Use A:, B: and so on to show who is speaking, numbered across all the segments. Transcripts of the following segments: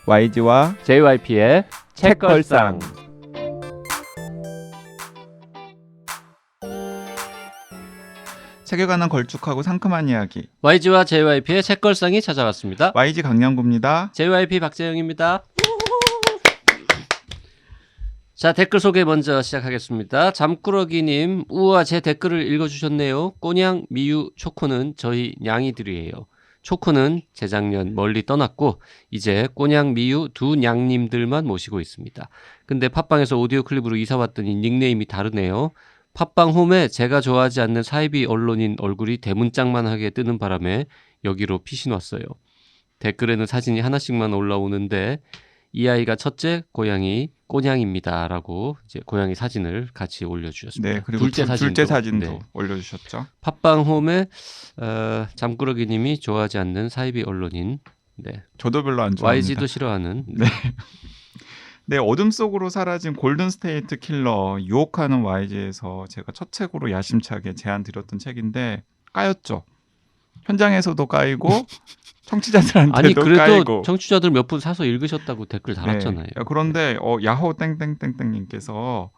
A: YG와
B: JYP의 책걸상.
A: 책에 관한 걸쭉하고 상큼한 이야기.
B: YG와 JYP의 책걸상이 찾아왔습니다.
A: YG 강량구입니다.
B: JYP 박재영입니다. 자, 댓글 소개 먼저 시작하겠습니다. 잠꾸러기님, 우와, 제 댓글을 읽어주셨네요. 꼬냥, 미유, 초코는 저희 냥이들이에요. 초코는 재작년 멀리 떠났고 이제 꼬냥, 미유 두 냥님들만 모시고 있습니다. 근데 팟빵에서 오디오 클립으로 이사 왔더니 닉네임이 다르네요. 팟빵 홈에 제가 좋아하지 않는 사이비 언론인 얼굴이 대문짝만하게 뜨는 바람에 여기로 피신 왔어요. 댓글에는 사진이 하나씩만 올라오는데 이 아이가 첫째 고양이 꼬냥입니다 라고 이제 고양이 사진을 같이 올려주셨습니다.
A: 네, 그리고 둘째 사진도 네. 올려주셨죠.
B: 팟빵 홈에 잠꾸러기님이 좋아하지 않는 사이비 언론인. 네.
A: 저도 별로 안 좋아합니다.
B: YG도 싫어하는.
A: 네. 네, 어둠 속으로 사라진 골든 스테이트 킬러 유혹하는 YG에서 제가 첫 책으로 야심차게 제안 드렸던 책인데 까였죠. 현장에서도 까이고 청취자들한테도
B: 아니 그래도
A: 까이고.
B: 청취자들 몇 분 사서 읽으셨다고 댓글 달았잖아요.
A: 네. 그런데 야호 땡땡땡땡님께서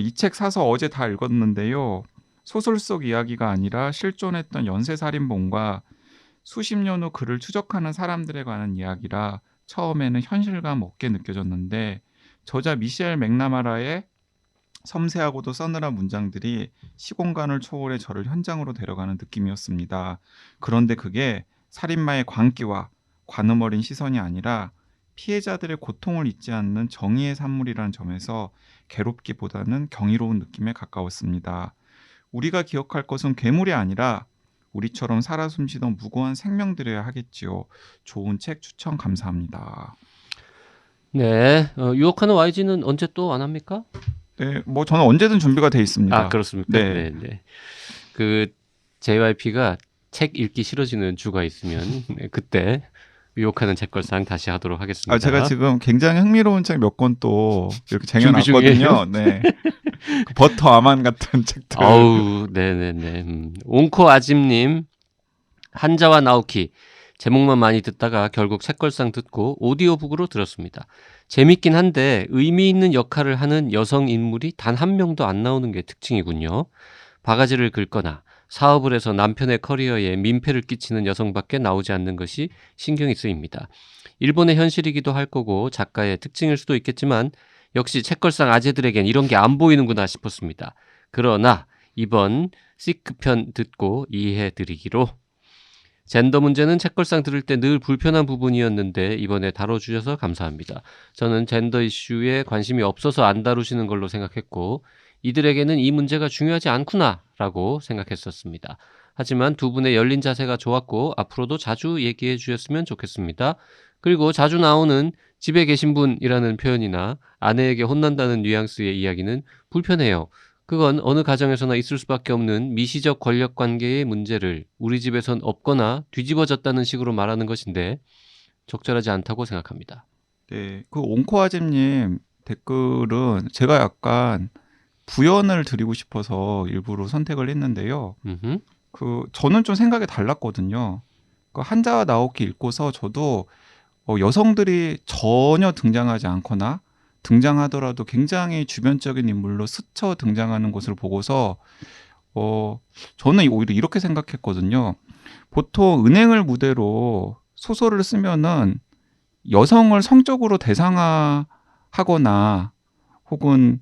A: 이 책 사서 어제 다 읽었는데요. 소설 속 이야기가 아니라 실존했던 연쇄살인범과 수십 년 후 그를 추적하는 사람들에 관한 이야기라 처음에는 현실감 없게 느껴졌는데 저자 미셸 맥나마라의 섬세하고도 서늘한 문장들이 시공간을 초월해 저를 현장으로 데려가는 느낌이었습니다. 그런데 그게 살인마의 광기와 관음 어린 시선이 아니라 피해자들의 고통을 잊지 않는 정의의 산물이라는 점에서 괴롭기보다는 경이로운 느낌에 가까웠습니다. 우리가 기억할 것은 괴물이 아니라 우리처럼 살아 숨쉬던 무고한 생명들이어야 하겠지요. 좋은 책 추천 감사합니다.
B: 네, 유혹하는 YG는 언제 또 안 합니까?
A: 네, 뭐 저는 언제든 준비가 돼 있습니다.
B: 아, 그렇습니까?
A: 네.
B: 네. 그 JYP가 책 읽기 싫어지는 주가 있으면 네, 그때 유혹하는 책걸상 다시 하도록 하겠습니다.
A: 제가 지금 굉장히 흥미로운 책 몇 권 또 이렇게
B: 준비
A: 쟁여놨거든요. 네. 그 버터 아만 같은 책들.
B: 아우, 네네네. 옹코 아짐님, 한자와 나오키. 제목만 많이 듣다가 결국 책걸상 듣고 오디오북으로 들었습니다. 재밌긴 한데 의미 있는 역할을 하는 여성 인물이 단 한 명도 안 나오는 게 특징이군요. 바가지를 긁거나 사업을 해서 남편의 커리어에 민폐를 끼치는 여성밖에 나오지 않는 것이 신경이 쓰입니다. 일본의 현실이기도 할 거고 작가의 특징일 수도 있겠지만 역시 책걸상 아재들에겐 이런 게 안 보이는구나 싶었습니다. 그러나 이번 시크편 듣고 이해해드리기로 젠더 문제는 책걸상 들을 때 늘 불편한 부분이었는데 이번에 다뤄주셔서 감사합니다. 저는 젠더 이슈에 관심이 없어서 안 다루시는 걸로 생각했고 이들에게는 이 문제가 중요하지 않구나 라고 생각했었습니다. 하지만 두 분의 열린 자세가 좋았고 앞으로도 자주 얘기해 주셨으면 좋겠습니다. 그리고 자주 나오는 집에 계신 분이라는 표현이나 아내에게 혼난다는 뉘앙스의 이야기는 불편해요. 그건 어느 가정에서나 있을 수밖에 없는 미시적 권력관계의 문제를 우리 집에선 없거나 뒤집어졌다는 식으로 말하는 것인데 적절하지 않다고 생각합니다.
A: 네, 그 옹코아집님 댓글은 제가 약간 부연을 드리고 싶어서 일부러 선택을 했는데요. 저는 좀 생각이 달랐거든요. 그 한자와 나오키 읽고서 저도 여성들이 전혀 등장하지 않거나 등장하더라도 굉장히 주변적인 인물로 스쳐 등장하는 것을 보고서 저는 오히려 이렇게 생각했거든요. 보통 은행을 무대로 소설을 쓰면은 여성을 성적으로 대상화하거나 혹은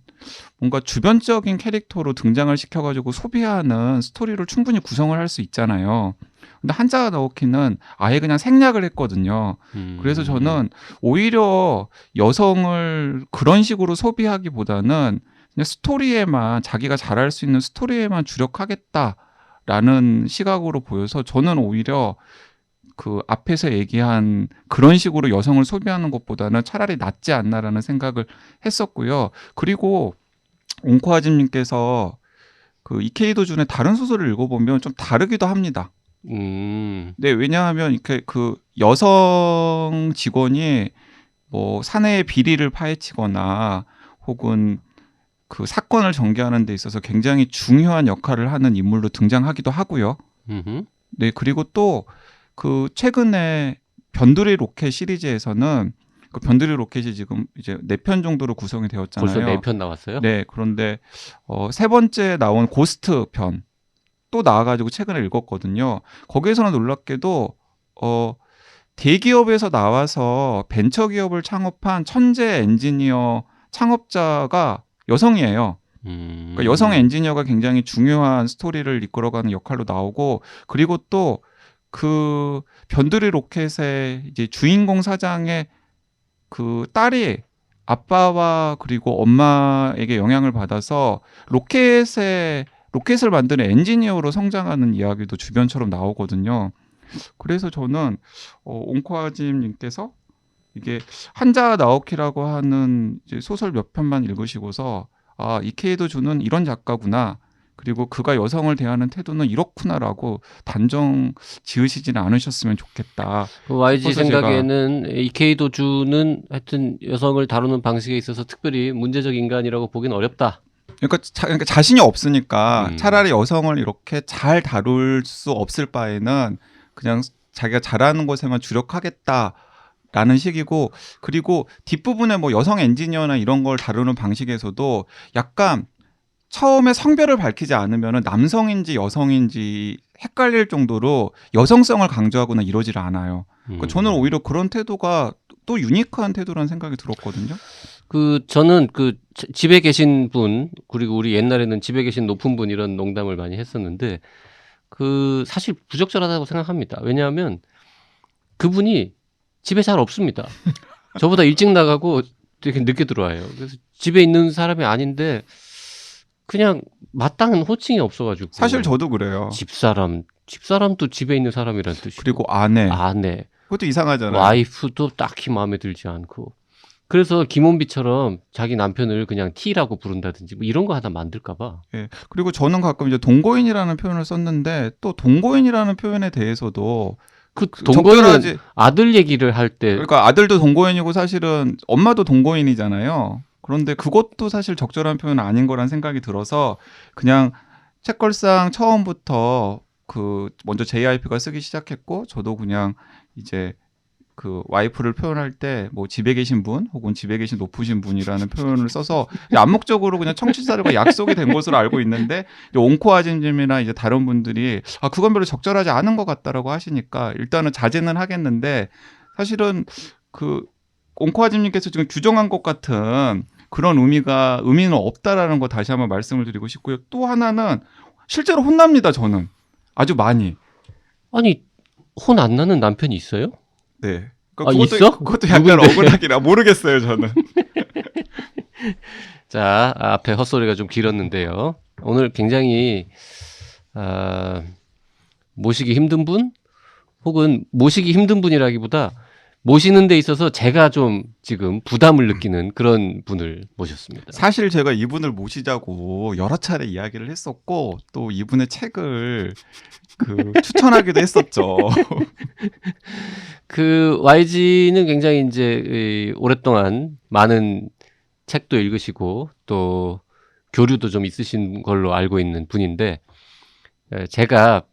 A: 뭔가 주변적인 캐릭터로 등장을 시켜가지고 소비하는 스토리를 충분히 구성을 할 수 있잖아요. 근데 한자가 나오키는 아예 그냥 생략을 했거든요. 그래서 저는 오히려 여성을 그런 식으로 소비하기보다는 그냥 스토리에만 자기가 잘할 수 있는 스토리에만 주력하겠다라는 시각으로 보여서 저는 오히려 그 앞에서 얘기한 그런 식으로 여성을 소비하는 것보다는 차라리 낫지 않나라는 생각을 했었고요. 그리고 옹코아짐님께서 그 이케이도 준의 다른 소설을 읽어보면 좀 다르기도 합니다. 네, 왜냐하면 이렇게 그 여성 직원이 뭐 사내의 비리를 파헤치거나 혹은 그 사건을 전개하는 데 있어서 굉장히 중요한 역할을 하는 인물로 등장하기도 하고요. 네, 그리고 또 그 최근에 변두리 로켓 시리즈에서는 그 변두리 로켓이 지금 이제 4편 정도로 구성이 되었잖아요.
B: 벌써 4편 나왔어요?
A: 네, 그런데 세 번째 나온 고스트 편 또 나와가지고 최근에 읽었거든요. 거기에서는 놀랍게도 대기업에서 나와서 벤처기업을 창업한 천재 엔지니어 창업자가 여성이에요. 그러니까 여성 엔지니어가 굉장히 중요한 스토리를 이끌어가는 역할로 나오고, 그리고 또 그 변두리 로켓의 이제 주인공 사장의 그 딸이 아빠와 그리고 엄마에게 영향을 받아서 로켓을 만드는 엔지니어로 성장하는 이야기도 주변처럼 나오거든요. 그래서 저는 옹코아짐님께서 이게 한자 나오키라고 하는 이제 소설 몇 편만 읽으시고서 이케이도 주는 이런 작가구나, 그리고 그가 여성을 대하는 태도는 이렇구나라고 단정 지으시지는 않으셨으면 좋겠다.
B: 그 YG
A: 싶어서
B: 생각에는 이케이도 주는 하여튼 여성을 다루는 방식에 있어서 특별히 문제적 인간이라고 보기는 어렵다.
A: 그러니까 자신이 없으니까 차라리 여성을 이렇게 잘 다룰 수 없을 바에는 그냥 자기가 잘하는 것에만 주력하겠다라는 식이고, 그리고 뒷부분에 뭐 여성 엔지니어나 이런 걸 다루는 방식에서도 약간 처음에 성별을 밝히지 않으면 남성인지 여성인지 헷갈릴 정도로 여성성을 강조하거나 이러질 않아요. 그러니까 저는 오히려 그런 태도가 또 유니크한 태도라는 생각이 들었거든요.
B: 저는 집에 계신 분, 그리고 우리 옛날에는 집에 계신 높은 분 이런 농담을 많이 했었는데 사실 부적절하다고 생각합니다. 왜냐하면 그분이 집에 잘 없습니다. 저보다 일찍 나가고 되게 늦게 들어와요. 그래서 집에 있는 사람이 아닌데 그냥 마땅한 호칭이 없어가지고.
A: 사실 저도 그래요.
B: 집사람도 집에 있는 사람이란 뜻이고.
A: 그리고 아내. 그것도 이상하잖아요.
B: 와이프도 딱히 마음에 들지 않고. 그래서 김원비처럼 자기 남편을 그냥 T라고 부른다든지 뭐 이런 거 하나 만들까봐.
A: 예. 그리고 저는 가끔 이제 동거인이라는 표현을 썼는데 또 동거인이라는 표현에 대해서도
B: 동거인은 아들 얘기를 할 때.
A: 그러니까 아들도 동거인이고 사실은 엄마도 동거인이잖아요. 그런데 그것도 사실 적절한 표현은 아닌 거란 생각이 들어서 그냥 책걸상 처음부터 먼저 JYP가 쓰기 시작했고, 저도 그냥 이제 그 와이프를 표현할 때 뭐 집에 계신 분 혹은 집에 계신 높으신 분이라는 표현을 써서 암묵적으로 그냥 청취자들과 약속이 된 것으로 알고 있는데, 옹코아짐님이나 이제 다른 분들이 그건 별로 적절하지 않은 것 같다라고 하시니까 일단은 자제는 하겠는데, 사실은 옹코아짐님께서 지금 규정한 것 같은 그런 의미는 없다라는 거 다시 한번 말씀을 드리고 싶고요. 또 하나는 실제로 혼납니다. 저는 아주 많이.
B: 아니, 혼 안 나는 남편이 있어요?
A: 네.
B: 있어?
A: 그것도 약간 억울하기라 모르겠어요, 저는.
B: 자, 앞에 헛소리가 좀 길었는데요. 오늘 굉장히 모시기 힘든 분, 혹은 모시기 힘든 분이라기보다 모시는 데 있어서 제가 좀 지금 부담을 느끼는 그런 분을 모셨습니다.
A: 사실 제가 이분을 모시자고 여러 차례 이야기를 했었고, 또 이분의 책을 추천하기도 했었죠.
B: YG는 굉장히 이제 오랫동안 많은 책도 읽으시고 또 교류도 좀 있으신 걸로 알고 있는 분인데, 제가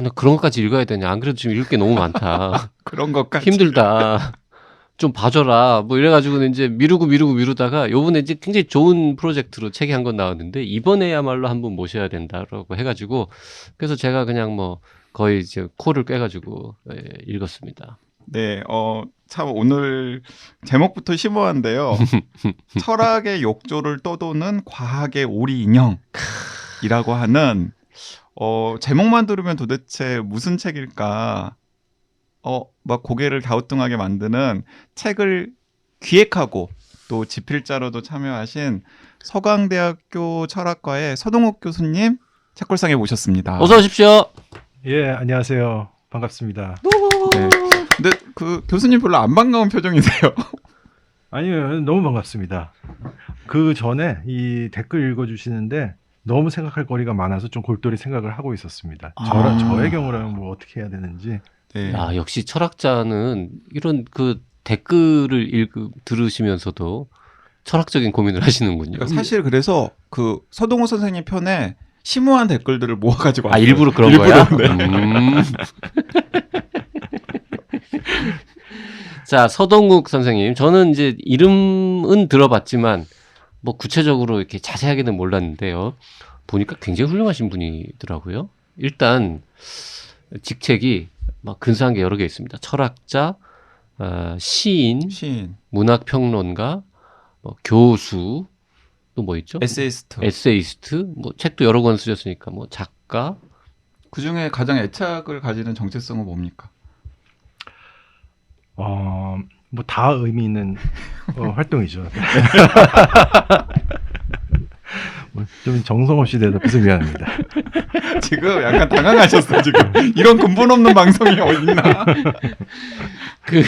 B: 나 그런 것까지 읽어야 되냐? 안 그래도 지금 읽을 게 너무 많다.
A: 그런 것까지.
B: 힘들다. 좀 봐줘라. 뭐 이래가지고는 이제 미루다가 요번에 이제 굉장히 좋은 프로젝트로 책이 한 권 나왔는데, 이번에야말로 한번 모셔야 된다라고 해가지고, 그래서 제가 그냥 뭐 거의 이제 코를 꿰가지고 읽었습니다.
A: 네, 참 오늘 제목부터 심오한데요. 철학의 욕조를 떠도는 과학의 오리 인형이라고 하는 제목만 들으면 도대체 무슨 책일까? 막 고개를 갸우뚱하게 만드는 책을 기획하고 또 집필자로도 참여하신 서강대학교 철학과의 서동욱 교수님 책걸상에 모셨습니다.
B: 어서 오십시오.
C: 예, 안녕하세요. 반갑습니다.
A: 네. 근데 교수님 별로 안 반가운 표정이세요.
C: 아니요, 너무 반갑습니다. 그 전에 이 댓글 읽어주시는데 너무 생각할 거리가 많아서 좀 골똘히 생각을 하고 있었습니다. 저의 경우라면 뭐 어떻게 해야 되는지.
A: 네.
B: 역시 철학자는 이런 댓글을 들으시면서도 철학적인 고민을 하시는군요.
A: 그러니까 사실 그래서 서동호 선생님 편에 심오한 댓글들을 모아가지고 왔어요.
B: 일부러 그런 거야?
A: 네.
B: 자, 서동욱 선생님. 저는 이제 이름은 들어봤지만 뭐 구체적으로 이렇게 자세하게는 몰랐는데요. 보니까 굉장히 훌륭하신 분이더라고요. 일단 직책이 막 근사한 게 여러 개 있습니다. 철학자, 시인,
A: 시인,
B: 문학평론가, 뭐 교수, 또 뭐 있죠?
A: 에세이스트.
B: 에세이스트, 뭐 책도 여러 권 쓰셨으니까 뭐 작가.
A: 그 중에 가장 애착을 가지는 정체성은 뭡니까?
C: 뭐 다 의미 있는 활동이죠. 뭐 좀 정성 없이 대답해서 미안합니다.
A: 지금 약간 당황하셨어 지금. 이런 근본 없는 방송이 어딨나?
B: 그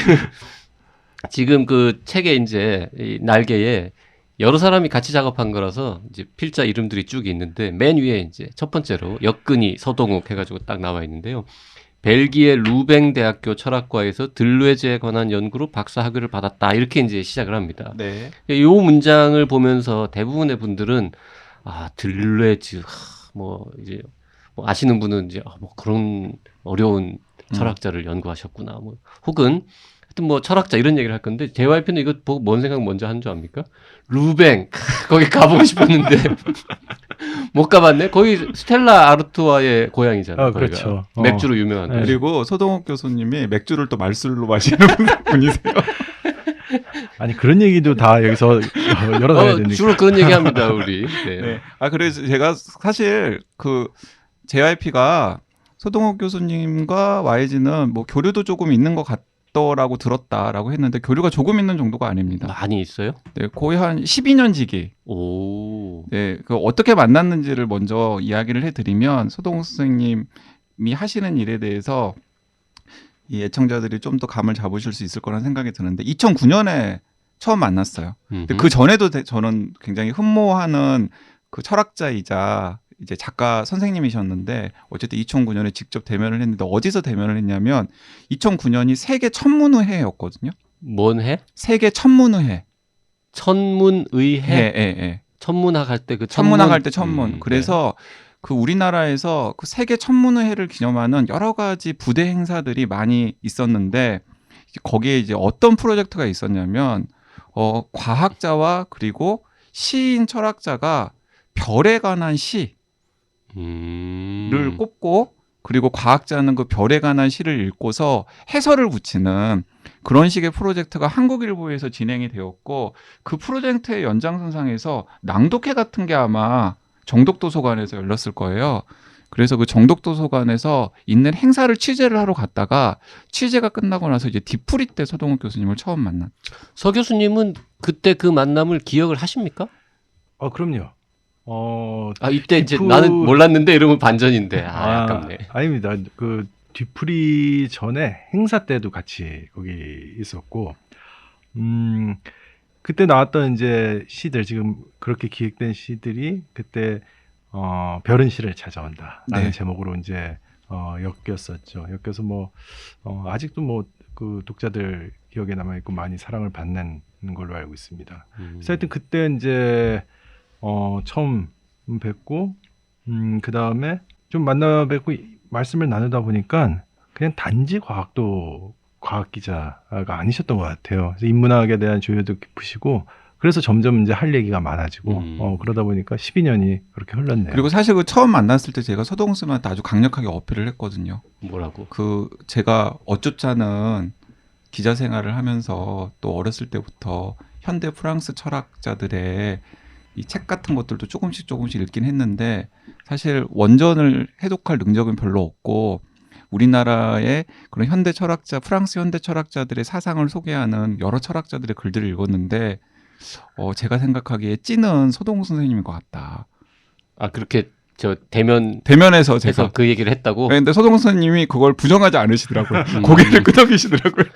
B: 지금 그 책에 이제 이 날개에 여러 사람이 같이 작업한 거라서 이제 필자 이름들이 쭉 있는데 맨 위에 이제 첫 번째로 역근이 서동욱 해가지고 딱 나와 있는데요. 벨기에 루뱅 대학교 철학과에서 들뇌제에 관한 연구로 박사 학위를 받았다 이렇게 이제 시작을 합니다.
A: 네.
B: 이 문장을 보면서 대부분의 분들은 들뇌즈 뭐 이제 뭐 아시는 분은 이제 뭐 그런 어려운 철학자를 연구하셨구나 뭐 혹은 하여튼 뭐 철학자 이런 얘기를 할 건데 JYP는 이거 보고 뭔 생각 먼저 한 줄 압니까? 루뱅 거기 가보고 싶었는데 못 가봤네. 거기 스텔라 아르토아의 고향이잖아요. 거기가.
C: 그렇죠.
B: 맥주로 유명한데.
C: 네.
A: 그리고 서동욱 교수님이 맥주를 또 말술로 마시는 분이세요.
C: 아니 그런 얘기도 다 여기서 열어놔야 되니까.
B: 주로 그런 얘기합니다 우리. 네.
A: 네. 그래서 제가 사실 그 JYP가 서동욱 교수님과 YG는 뭐 교류도 조금 있는 것 같더라고 들었다라고 했는데 교류가 조금 있는 정도가 아닙니다.
B: 많이 있어요?
A: 네, 거의 한 12년 지기.
B: 오.
A: 네, 그 어떻게 만났는지를 먼저 이야기를 해드리면 서동욱 선생님이 하시는 일에 대해서 이 애청자들이 좀 더 감을 잡으실 수 있을 거라는 생각이 드는데 2009년에 처음 만났어요. 근데 그 전에도 저는 굉장히 흠모하는 그 철학자이자 이제 작가 선생님이셨는데 어쨌든 2009년에 직접 대면을 했는데 어디서 대면을 했냐면 2009년이 세계 천문의회였거든요.
B: 뭔 해?
A: 세계 천문의회.
B: 천문의회.
A: 예.
B: 천문학 할 때 그
A: 천문학 할 때 천문.
B: 네.
A: 그래서 그 우리나라에서 그 세계 천문의회를 기념하는 여러 가지 부대 행사들이 많이 있었는데 거기에 이제 어떤 프로젝트가 있었냐면 과학자와 그리고 시인 철학자가 별에 관한 시를 꼽고 그리고 과학자는 그 별에 관한 시를 읽고서 해설을 붙이는 그런 식의 프로젝트가 한국일보에서 진행이 되었고 그 프로젝트의 연장선상에서 낭독회 같은 게 아마 정독도서관에서 열렸을 거예요. 그래서 그 정독도서관에서 있는 행사를 취재를 하러 갔다가 취재가 끝나고 나서 이제 뒤풀이 때 서동욱 교수님을 처음 만났죠.
B: 서 교수님은 그때 그 만남을 기억을 하십니까?
C: 그럼요.
B: 이때 이제 나는 몰랐는데 이러면 반전인데 아깝네.
C: 아닙니다. 그 뒤풀이 전에 행사 때도 같이 거기 있었고, 그때 나왔던 이제 시들 지금 그렇게 기획된 시들이 그때 별은 시를 찾아온다라는
A: 네.
C: 제목으로 이제 엮였었죠. 엮여서 뭐 아직도 뭐 그 독자들 기억에 남아 있고 많이 사랑을 받는 걸로 알고 있습니다. 그래서 하여튼 그때 이제 처음 뵙고 그 다음에 좀 만나 뵙고 말씀을 나누다 보니까 그냥 단지 과학 기자가 아니셨던 것 같아요. 그래서 인문학에 대한 조예도 깊으시고 그래서 점점 이제 할 얘기가 많아지고 그러다 보니까 12년이 그렇게 흘렀네요.
A: 그리고 사실 그 처음 만났을 때 제가 서동욱 쌤한테 아주 강력하게 어필을 했거든요.
B: 뭐라고?
A: 그 제가 어쭙잖은 기자 생활을 하면서 또 어렸을 때부터 현대 프랑스 철학자들의 이 책 같은 것들도 조금씩 읽긴 했는데 사실 원전을 해독할 능력은 별로 없고 우리나라의 그런 현대 철학자, 프랑스 현대 철학자들의 사상을 소개하는 여러 철학자들의 글들을 읽었는데 제가 생각하기에 찐은 서동욱 선생님인 것 같다.
B: 그렇게 저 대면에서
A: 대면에서 제가
B: 그 얘기를 했다고?
A: 근데 서동욱 선생님이 그걸 부정하지 않으시더라고요. 고개를 끄덕이시더라고요.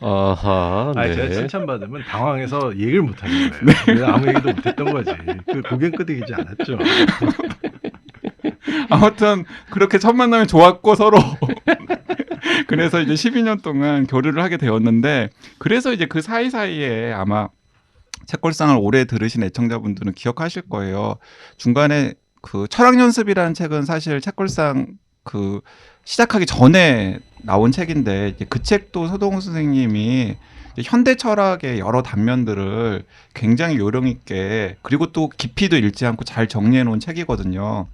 B: 아하. 네.
C: 제가 칭찬받으면 당황해서 얘기를 못 하는 거예요. 내가 아무 얘기도 못 했던 거지. 그 고개 끄덕이지 않았죠.
A: 아무튼 그렇게 첫 만남이 좋았고 서로 그래서 이제 12년 동안 교류를 하게 되었는데 그래서 이제 그 사이사이에 아마 책걸상을 오래 들으신 애청자분들은 기억하실 거예요. 중간에 그 철학연습이라는 책은 사실 책걸상 그 시작하기 전에 나온 책인데 이제 그 책도 서동훈 선생님이 이제 현대 철학의 여러 단면들을 굉장히 요령 있게 그리고 또 깊이도 잃지 않고 잘 정리해 놓은 책이거든요.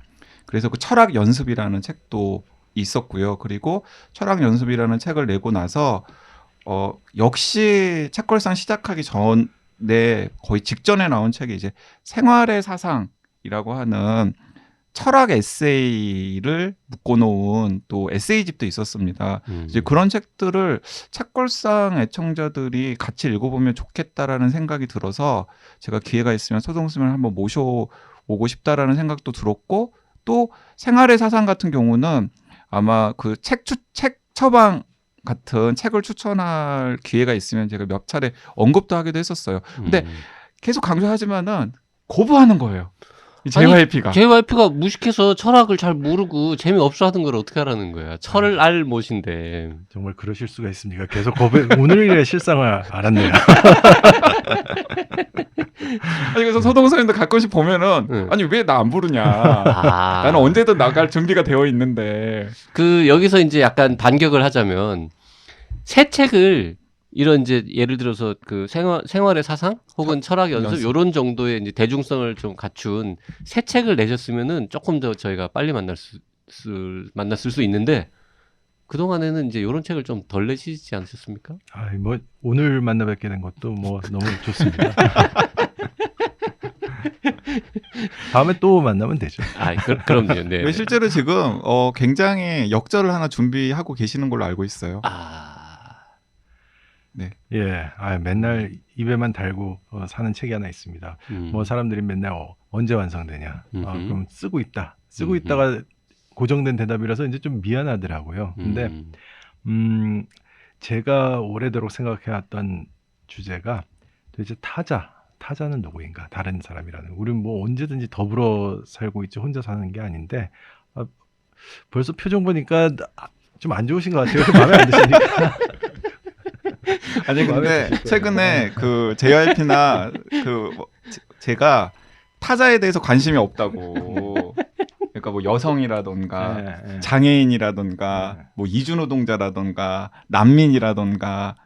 A: 그래서 그 철학 연습이라는 책도 있었고요. 그리고 철학 연습이라는 책을 내고 나서 역시 책걸상 시작하기 전에 거의 직전에 나온 책이 이제 생활의 사상이라고 하는 철학 에세이를 묶어놓은 또 에세이집도 있었습니다. 이제 그런 책들을 책걸상 애청자들이 같이 읽어보면 좋겠다라는 생각이 들어서 제가 기회가 있으면 서동훈 선생님을 한번 모셔오고 싶다라는 생각도 들었고 또 생활의 사상 같은 경우는 아마 그 책 처방 같은 책을 추천할 기회가 있으면 제가 몇 차례 언급도 하기도 했었어요. 근데 계속 강조하지만은 거부하는 거예요. 이 JYP가.
B: JYP가 무식해서 철학을 잘 모르고 재미없어 하는 걸 어떻게 하라는 거야. 철을 알 못인데.
C: 정말 그러실 수가 있습니까? 계속 오늘의 실상을 알았네요.
A: 아니 그래서 서동훈 선생님도 가끔씩 보면은 아니 왜 나 안 부르냐. 나는 언제든 나갈 준비가 되어 있는데.
B: 그 여기서 이제 약간 반격을 하자면 새 책을 이런 이제 예를 들어서 그 생활의 사상 혹은 철학 연습 이런 정도의 이제 대중성을 좀 갖춘 새 책을 내셨으면은 조금 더 저희가 빨리 만났을 수 있는데 그 동안에는 이제 이런 책을 좀 덜 내시지 않으셨습니까?
C: 뭐 오늘 만나 뵙게 된 것도 뭐 너무 좋습니다. 다음에 또 만나면 되죠.
B: 그럼요. 네.
A: 실제로 지금 굉장히 역절을 하나 준비하고 계시는 걸로 알고 있어요. 네.
C: 예, 맨날 입에만 달고 사는 책이 하나 있습니다. 뭐 사람들이 맨날 언제 완성되냐. 그럼 쓰고 있다가 고정된 대답이라서 이제 좀 미안하더라고요. 근데 제가 오래도록 생각해왔던 주제가 도대체 타자는 누구인가? 다른 사람이라는. 우리는 뭐 언제든지 더불어 살고 있지 혼자 사는 게 아닌데 벌써 표정 보니까 좀 안 좋으신 것 같아요. 마음에 안 드시니까.
A: 아니 근데 최근에 그 JYP나 제가 타자에 대해서 관심이 없다고. 그러니까 뭐 여성이라던가 장애인이라던가 뭐 이주노동자라던가 난민이라던가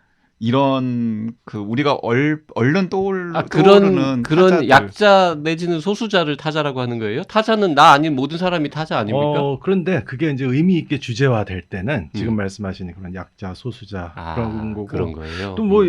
A: 이런 그 우리가 얼른 떠오르는
B: 그런
A: 타자들.
B: 약자 내지는 소수자를 타자라고 하는 거예요? 타자는 나 아닌 모든 사람이 타자 아닙니까?
C: 그런데 그게 이제 의미 있게 주제화될 때는 지금 말씀하시는 그런 약자, 소수자 그런 거고
B: 그런 거예요.
C: 또 뭐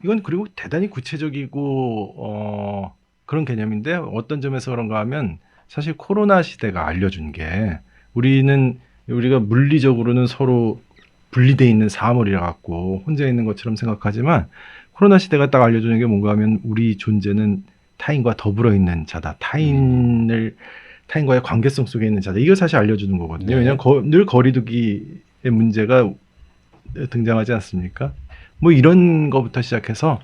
C: 이건 그리고 대단히 구체적이고 그런 개념인데 어떤 점에서 그런가 하면 사실 코로나 시대가 알려준 게 우리가 물리적으로는 서로 분리되어 있는 사물이라 갖고 혼자 있는 것처럼 생각하지만 코로나 시대가 딱 알려주는 게 뭔가 하면 우리 존재는 타인과 더불어 있는 자다. 타인과의 관계성 속에 있는 자다. 이걸 사실 알려주는 거거든요.
B: 네.
C: 왜냐하면 늘 거리두기의 문제가 등장하지 않습니까? 뭐 이런 거부터 시작해서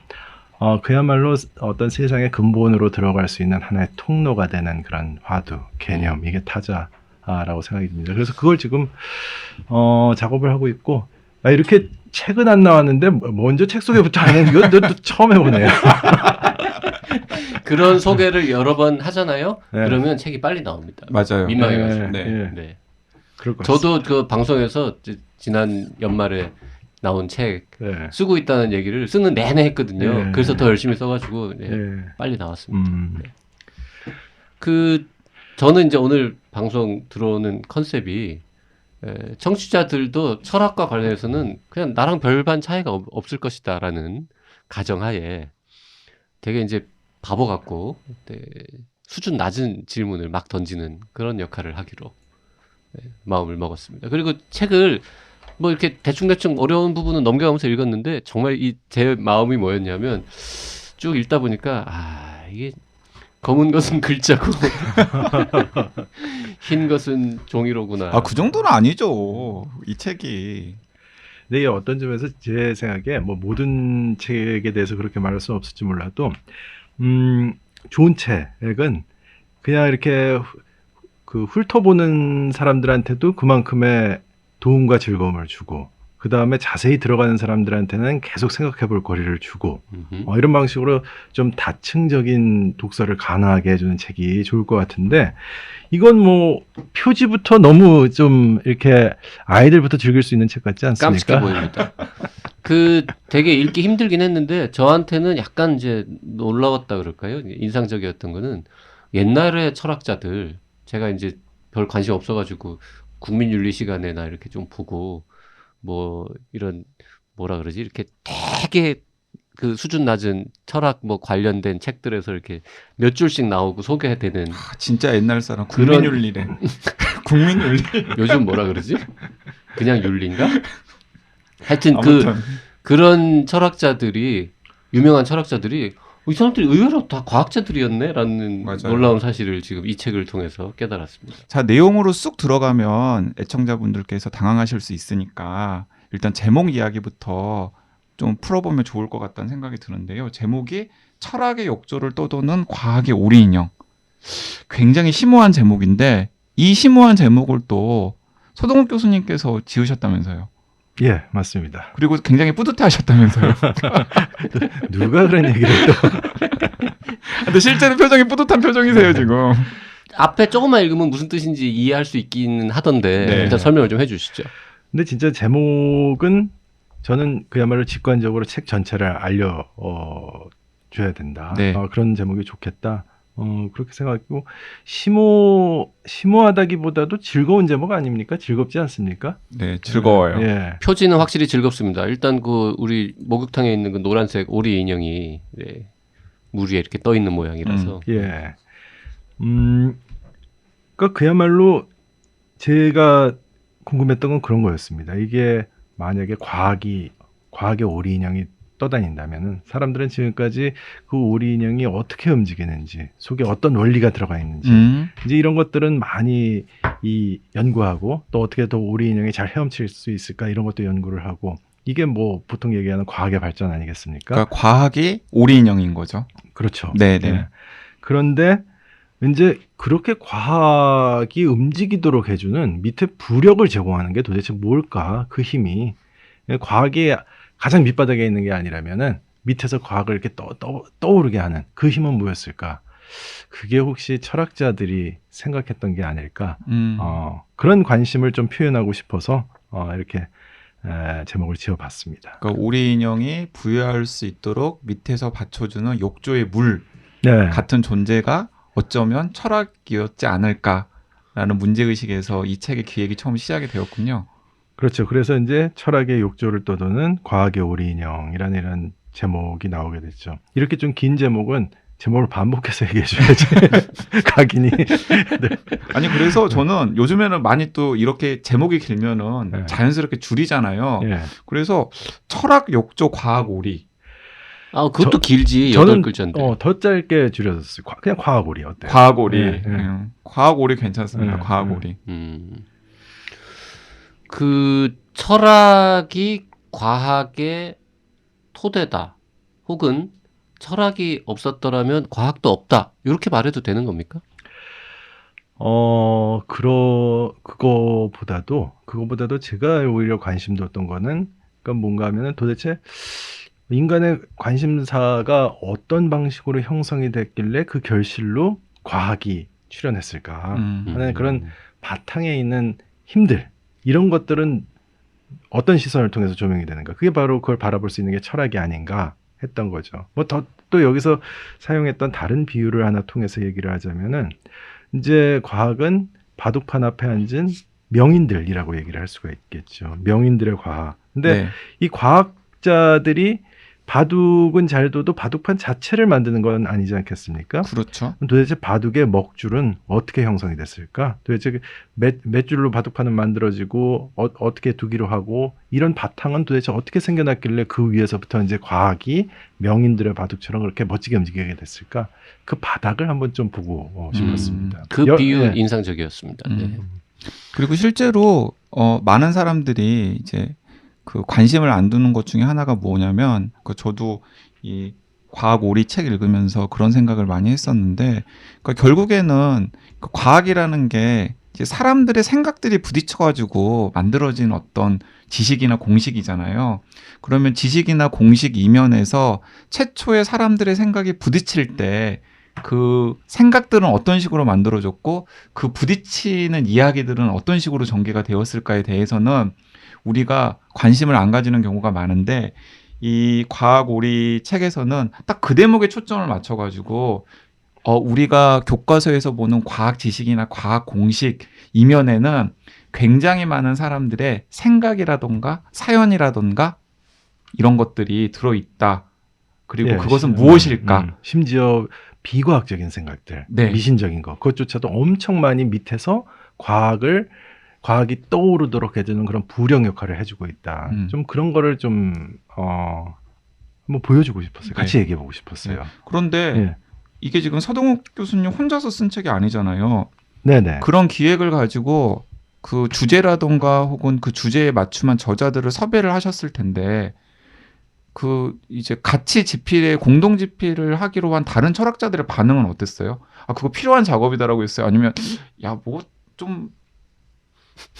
C: 그야말로 어떤 세상의 근본으로 들어갈 수 있는 하나의 통로가 되는 그런 화두, 개념, 이게 타자라고 생각이 듭니다. 그래서 그걸 지금 작업을 하고 있고 이렇게 책은 안 나왔는데 먼저 책 소개부터 하는 이것도 처음 해보네요.
B: 그런 소개를 여러 번 하잖아요.
C: 네.
B: 그러면 책이 빨리 나옵니다.
A: 맞아요.
B: 민망해가지고.
A: 네.
C: 그럴 것
B: 저도
C: 같습니다.
B: 그 방송에서 지난 연말에 나온 책
C: 네.
B: 쓰고 있다는 얘기를 쓰는 내내 했거든요.
C: 네.
B: 그래서 더 열심히 써가지고 빨리 나왔습니다. 저는 이제 오늘 방송 들어오는 컨셉이 청취자들도 철학과 관련해서는 그냥 나랑 별반 차이가 없을 것이다라는 가정하에 되게 이제 바보 같고 수준 낮은 질문을 막 던지는 그런 역할을 하기로 마음을 먹었습니다. 그리고 책을 뭐 이렇게 대충대충 어려운 부분은 넘겨가면서 읽었는데 정말 제 마음이 뭐였냐면 쭉 읽다 보니까 이게 검은 것은 글자고 흰 것은 종이로구나.
A: 그 정도는 아니죠. 이 책이.
C: 네, 어떤 점에서 제 생각에 뭐 모든 책에 대해서 그렇게 말할 수는 없을지 몰라도 좋은 책은 그냥 이렇게 훑어보는 사람들한테도 그만큼의 도움과 즐거움을 주고 그 다음에 자세히 들어가는 사람들한테는 계속 생각해 볼 거리를 주고,
B: 음흠.
C: 이런 방식으로 좀 다층적인 독서를 가능하게 해주는 책이 좋을 것 같은데, 이건 뭐 표지부터 너무 좀 이렇게 아이들부터 즐길 수 있는 책 같지
B: 깜찍해
C: 않습니까?
B: 보입니다. 그 되게 읽기 힘들긴 했는데 저한테는 약간 이제 놀라웠다 그럴까요? 인상적이었던 거는 옛날의 철학자들 제가 이제 별 관심 없어가지고 국민윤리 시간에나 이렇게 좀 보고 뭐 이런 뭐라 그러지 이렇게 되게 그 수준 낮은 철학 뭐 관련된 책들에서 이렇게 몇 줄씩 나오고 소개되는
A: 진짜 옛날 사람
B: 그런-
A: 국민윤리래. 국민윤리.
B: 요즘 뭐라 그러지? 그냥 윤리인가? 하여튼
A: 아무튼
B: 그런 철학자들이 유명한 철학자들이 이 사람들이 의외로 다 과학자들이었네라는
A: 맞아요.
B: 놀라운 사실을 지금 이 책을 통해서 깨달았습니다.
A: 자, 내용으로 쑥 들어가면 애청자분들께서 당황하실 수 있으니까 일단 제목 이야기부터 좀 풀어보면 좋을 것 같다는 생각이 드는데요. 제목이 철학의 욕조를 떠도는 과학의 오리 인형. 굉장히 심오한 제목인데 이 심오한 제목을 또 서동욱 교수님께서 지으셨다면서요.
C: 예, 맞습니다.
A: 그리고 굉장히 뿌듯해하셨다면서요.
C: 누가 그런 얘기를 또.
A: 근데 실제로 표정이 뿌듯한 표정이세요 지금.
B: 앞에 조금만 읽으면 무슨 뜻인지 이해할 수 있기는 하던데
A: 네.
B: 일단 설명을 좀 해주시죠.
C: 근데 진짜 제목은 저는 그야말로 직관적으로 책 전체를 알려 줘야 된다.
A: 네.
C: 그런 제목이 좋겠다. 그렇게 생각하고 심오하다기보다도 즐거운 제목 아닙니까? 즐겁지 않습니까?
A: 네, 즐거워요.
C: 예.
B: 표지는 확실히 즐겁습니다. 일단 그 우리 목욕탕에 있는 그 노란색 오리 인형이 네, 물 위에 이렇게 떠 있는 모양이라서
C: 예. 그러니까 그야말로 제가 궁금했던 건 그런 거였습니다. 이게 만약에 과학의 오리 인형이 떠다닌다면은 사람들은 지금까지 그 오리 인형이 어떻게 움직이는지, 속에 어떤 원리가 들어가 있는지, 이제 이런 것들은 많이 연구하고 또 어떻게 더 오리 인형이 잘 헤엄칠 수 있을까 이런 것도 연구를 하고, 이게 뭐 보통 얘기하는 과학의 발전 아니겠습니까?
A: 그러니까 과학이 오리 인형인 거죠.
C: 그렇죠.
A: 네네.
C: 예. 그런데 이제 그렇게 과학이 움직이도록 해주는 밑에 부력을 제공하는 게 도대체 뭘까? 그 힘이 과학이 가장 밑바닥에 있는 게 아니라면은 밑에서 과학을 이렇게 떠오르게 하는 그 힘은 뭐였을까? 그게 혹시 철학자들이 생각했던 게 아닐까? 그런 관심을 좀 표현하고 싶어서 이렇게 제목을 지어봤습니다.
A: 그러니까 오리 인형이 부여할 수 있도록 밑에서 받쳐주는 욕조의 물
C: 네.
A: 같은 존재가 어쩌면 철학이었지 않을까라는 문제의식에서 이 책의 기획이 처음 시작이 되었군요.
C: 그렇죠. 그래서 이제 철학의 욕조를 떠도는 과학의 오리 인형이라는 이런 제목이 나오게 됐죠. 이렇게 좀 긴 제목은 제목을 반복해서 얘기해 줘야지. 각인이. 네.
A: 아니 그래서 저는 요즘에는 많이 또 이렇게 제목이 길면은
C: 네.
A: 자연스럽게 줄이잖아요.
C: 예.
A: 그래서 철학 욕조 과학 오리.
B: 아 그것도 길지
C: 저는
B: 8글자인데
C: 더 짧게 줄여줬어요. 그냥 과학 오리 어때요?
A: 과학 오리.
C: 네, 네.
A: 과학 오리 괜찮습니다.
C: 네,
A: 과학
C: 네.
A: 오리.
B: 그 철학이 과학의 토대다 혹은 철학이 없었더라면 과학도 없다 이렇게 말해도 되는 겁니까?
C: 그거보다도 제가 오히려 관심 뒀던 거는, 그러니까 뭔가 하면은 도대체 인간의 관심사가 어떤 방식으로 형성이 됐길래 그 결실로 과학이 출현했을까 하는 그런 바탕에 있는 힘들, 이런 것들은 어떤 시선을 통해서 조명이 되는가, 그게 바로 그걸 바라볼 수 있는 게 철학이 아닌가 했던 거죠. 뭐 또 여기서 사용했던 다른 비유를 하나 통해서 얘기를 하자면은, 이제 과학은 바둑판 앞에 앉은 명인들이라고 얘기를 할 수가 있겠죠. 명인들의 과학. 근데
A: 네.
C: 이 과학자들이 바둑은 잘 둬도 바둑판 자체를 만드는 건 아니지 않겠습니까?
A: 그렇죠.
C: 도대체 바둑의 먹줄은 어떻게 형성이 됐을까? 도대체 몇 줄로 바둑판은 만들어지고 어떻게 두기로 하고, 이런 바탕은 도대체 어떻게 생겨났길래 그 위에서부터 이제 과학이 명인들의 바둑처럼 그렇게 멋지게 움직이게 됐을까? 그 바닥을 한번 좀 보고 싶었습니다.
B: 그 비유
C: 예.
B: 인상적이었습니다. 네.
A: 그리고 실제로 많은 사람들이 이제 그 관심을 안 두는 것 중에 하나가 뭐냐면, 저도 이 과학 오리 책 읽으면서 그런 생각을 많이 했었는데, 그러니까 결국에는 그 과학이라는 게 이제 사람들의 생각들이 부딪혀가지고 만들어진 어떤 지식이나 공식이잖아요. 그러면 지식이나 공식 이면에서 최초의 사람들의 생각이 부딪힐 때 그 생각들은 어떤 식으로 만들어졌고 그 부딪히는 이야기들은 어떤 식으로 전개가 되었을까에 대해서는 우리가 관심을 안 가지는 경우가 많은데 이 과학오리 책에서는 딱 그 대목에 초점을 맞춰가지고 우리가 교과서에서 보는 과학 지식이나 과학 공식 이면에는 굉장히 많은 사람들의 생각이라던가 사연이라던가 이런 것들이 들어있다. 그리고
C: 예,
A: 그것은 무엇일까?
C: 심지어 비과학적인 생각들,
A: 네.
C: 미신적인 것, 그것조차도 엄청 많이 밑에서 과학이 떠오르도록 해주는 그런 부령 역할을 해주고 있다. 좀 그런 거를 좀 한번 보여주고 싶었어요. 같이
A: 네.
C: 얘기해보고 싶었어요.
A: 네. 그런데
C: 예.
A: 이게 지금 서동욱 교수님 혼자서 쓴 책이 아니잖아요.
C: 네네.
A: 그런 기획을 가지고 그 주제라던가 혹은 그 주제에 맞춤한 저자들을 섭외를 하셨을 텐데 그 이제 같이 집필에 공동 집필을 하기로 한 다른 철학자들의 반응은 어땠어요? 아 그거 필요한 작업이다라고 했어요? 아니면 야 뭐 좀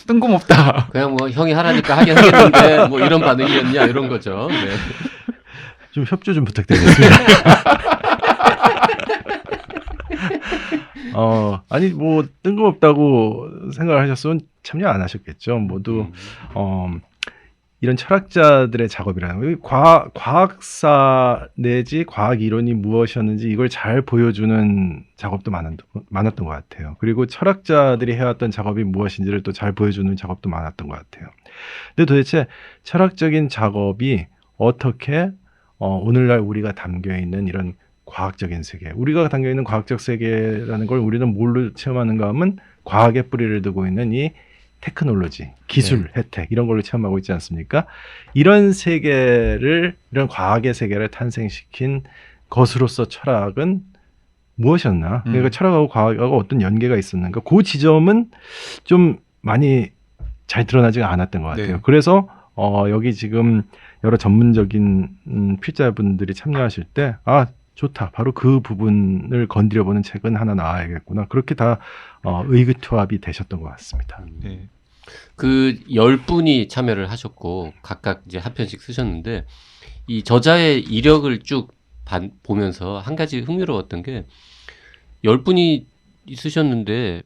A: 뜬금없다.
B: 그냥 뭐 형이 하라니까 하긴 하겠는데 뭐 이런 반응이었냐 이런 거죠. 네.
C: 좀 협조 좀 부탁드리겠습니다. 아니 뭐 뜬금없다고 생각을 하셨으면 참여 안 하셨겠죠. 모두 이런 철학자들의 작업이라는 거, 과학사 내지 과학 이론이 무엇이었는지 이걸 잘 보여주는 작업도 많았던 것 같아요. 그리고 철학자들이 해왔던 작업이 무엇인지를 또 잘 보여주는 작업도 많았던 것 같아요. 근데 도대체 철학적인 작업이 어떻게 오늘날 우리가 담겨 있는 이런 과학적인 세계, 우리가 담겨 있는 과학적 세계라는 걸 우리는 뭘로 체험하는가 하면 과학의 뿌리를 두고 있는 이 테크놀로지, 기술, 혜택 이런 걸로 체험하고 있지 않습니까? 이런 세계를, 이런 과학의 세계를 탄생시킨 것으로서 철학은 무엇이었나? 그러니까 철학하고 과학하고 어떤 연계가 있었는가? 그 지점은 좀 많이 잘 드러나지가 않았던 것 같아요.
A: 네.
C: 그래서 여기 지금 여러 전문적인 필자분들이 참여하실 때 좋다. 바로 그 부분을 건드려보는 책은 하나 나와야겠구나. 그렇게 다 의기투합이 되셨던 것 같습니다.
A: 네.
B: 그 10분이 참여를 하셨고 각각 이제 한 편씩 쓰셨는데 이 저자의 이력을 쭉 보면서 한 가지 흥미로웠던 게 10분이 쓰셨는데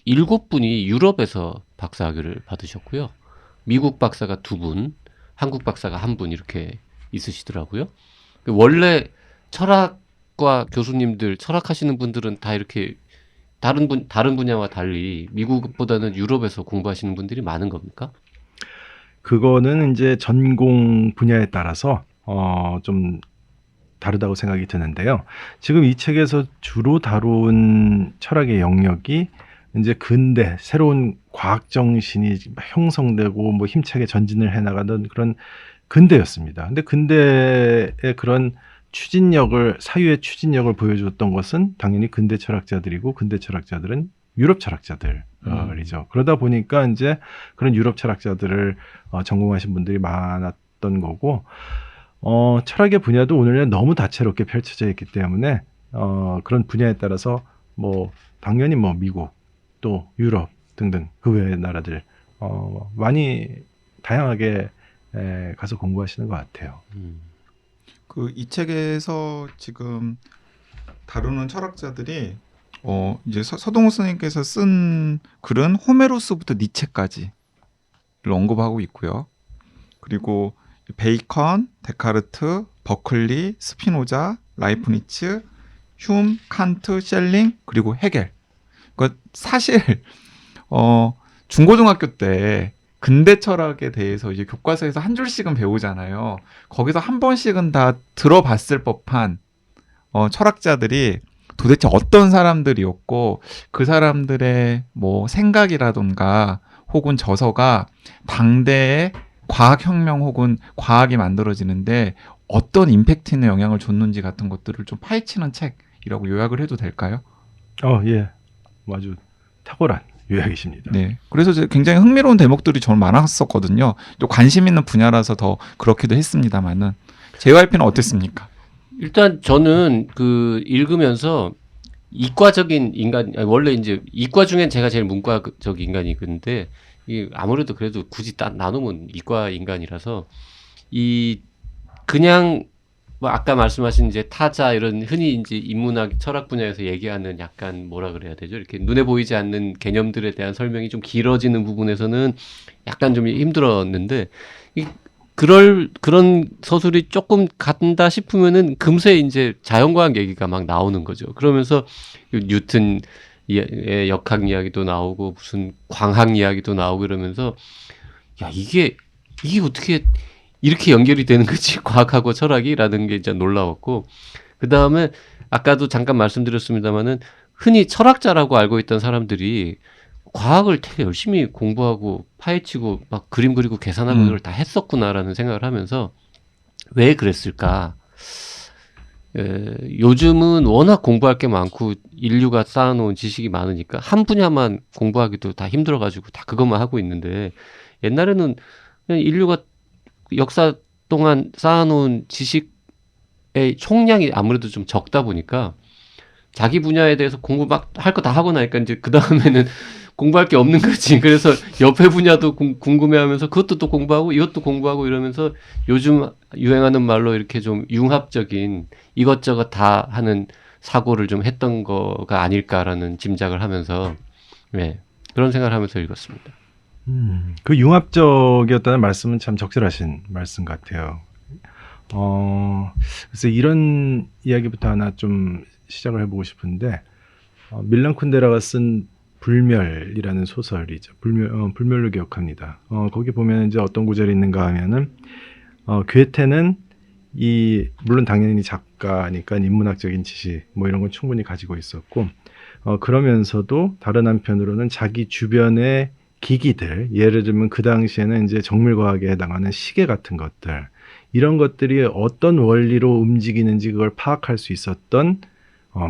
B: 7분이 유럽에서 박사학위를 받으셨고요. 미국 박사가 2분, 한국 박사가 1분 이렇게 있으시더라고요. 원래 철학과 교수님들, 철학하시는 분들은 다 이렇게 다른 분야와 달리 미국보다는 유럽에서 공부하시는 분들이 많은 겁니까?
C: 그거는 이제 전공 분야에 따라서 좀 다르다고 생각이 드는데요. 지금 이 책에서 주로 다룬 철학의 영역이 이제 근대 새로운 과학 정신이 형성되고 뭐 힘차게 전진을 해나가는 그런 근대였습니다. 근데 근대의 그런 사유의 추진력을 보여줬던 것은 당연히 근대 철학자들이고 근대 철학자들은 유럽 철학자들이죠. 그러다 보니까 이제 그런 유럽 철학자들을 전공하신 분들이 많았던 거고, 철학의 분야도 오늘날 너무 다채롭게 펼쳐져 있기 때문에 그런 분야에 따라서 뭐 당연히 뭐 미국 또 유럽 등등 그 외의 나라들 많이 다양하게 가서 공부하시는 것 같아요.
A: 그 이 책에서 지금 다루는 철학자들이 이제 서동욱 선생님께서 쓴 글은 호메로스부터 니체까지를 언급하고 있고요. 그리고 베이컨, 데카르트, 버클리, 스피노자, 라이프니츠, 휴մ, 칸트, 셸링 그리고 헤겔. 그러니까 사실 중고등학교 때 근대 철학에 대해서 이제 교과서에서 한 줄씩은 배우잖아요. 거기서 한 번씩은 다 들어봤을 법한 철학자들이 도대체 어떤 사람들이었고 그 사람들의 뭐 생각이라던가 혹은 저서가 당대의 과학혁명 혹은 과학이 만들어지는데 어떤 임팩트 있는 영향을 줬는지 같은 것들을 좀 파헤치는 책이라고 요약을 해도 될까요?
C: 예. 아주 탁월한 요약이십니다.
A: 네. 그래서 굉장히 흥미로운 대목들이 저는 많았었거든요. 또 관심 있는 분야라서 더 그렇기도 했습니다만은 JYP는 어땠습니까?
B: 일단 저는 그 읽으면서 이과적인 인간 원래 이제 이과 중엔 제가 제일 문과적 인간이근데 이 아무래도 그래도 굳이 나누면 이과 인간이라서 이 그냥 뭐 아까 말씀하신 이제 타자 이런 흔히 이제 인문학 철학 분야에서 얘기하는 약간 뭐라 그래야 되죠? 이렇게 눈에 보이지 않는 개념들에 대한 설명이 좀 길어지는 부분에서는 약간 좀 힘들었는데 그런 서술이 조금 간다 싶으면은 금세 이제 자연과학 얘기가 막 나오는 거죠. 그러면서 뉴턴의 역학 이야기도 나오고 무슨 광학 이야기도 나오고 이러면서 야 이게 어떻게 이렇게 연결이 되는 거지 과학하고 철학이라는 게 진짜 놀라웠고 그 다음에 아까도 잠깐 말씀드렸습니다마는 흔히 철학자라고 알고 있던 사람들이 과학을 되게 열심히 공부하고 파헤치고 막 그림 그리고 계산하고 이걸 다 했었구나라는 생각을 하면서 왜 그랬을까? 요즘은 워낙 공부할 게 많고 인류가 쌓아놓은 지식이 많으니까 한 분야만 공부하기도 다 힘들어가지고 다 그것만 하고 있는데 옛날에는 그냥 인류가 역사 동안 쌓아놓은 지식의 총량이 아무래도 좀 적다 보니까 자기 분야에 대해서 공부 막 할 거 다 하고 나니까 이제 그 다음에는 공부할 게 없는 거지. 그래서 옆에 분야도 궁금해하면서 그것도 또 공부하고 이것도 공부하고 이러면서 요즘 유행하는 말로 이렇게 좀 융합적인 이것저것 다 하는 사고를 좀 했던 거가 아닐까라는 짐작을 하면서 네, 그런 생각을 하면서 읽었습니다.
C: 그 융합적이었다는 말씀은 참 적절하신 말씀 같아요. 그래서 이런 이야기부터 하나 좀 시작을 해보고 싶은데 밀란 쿤데라가 쓴 불멸이라는 소설이죠. 불멸로 기억합니다. 거기 보면 이제 어떤 구절이 있는가 하면은 괴테는 물론 당연히 작가니까 인문학적인 지식 뭐 이런 건 충분히 가지고 있었고 그러면서도 다른 한편으로는 자기 주변의 기기들, 예를 들면 그 당시에는 이제 정밀과학에 해당하는 시계 같은 것들, 이런 것들이 어떤 원리로 움직이는지 그걸 파악할 수 있었던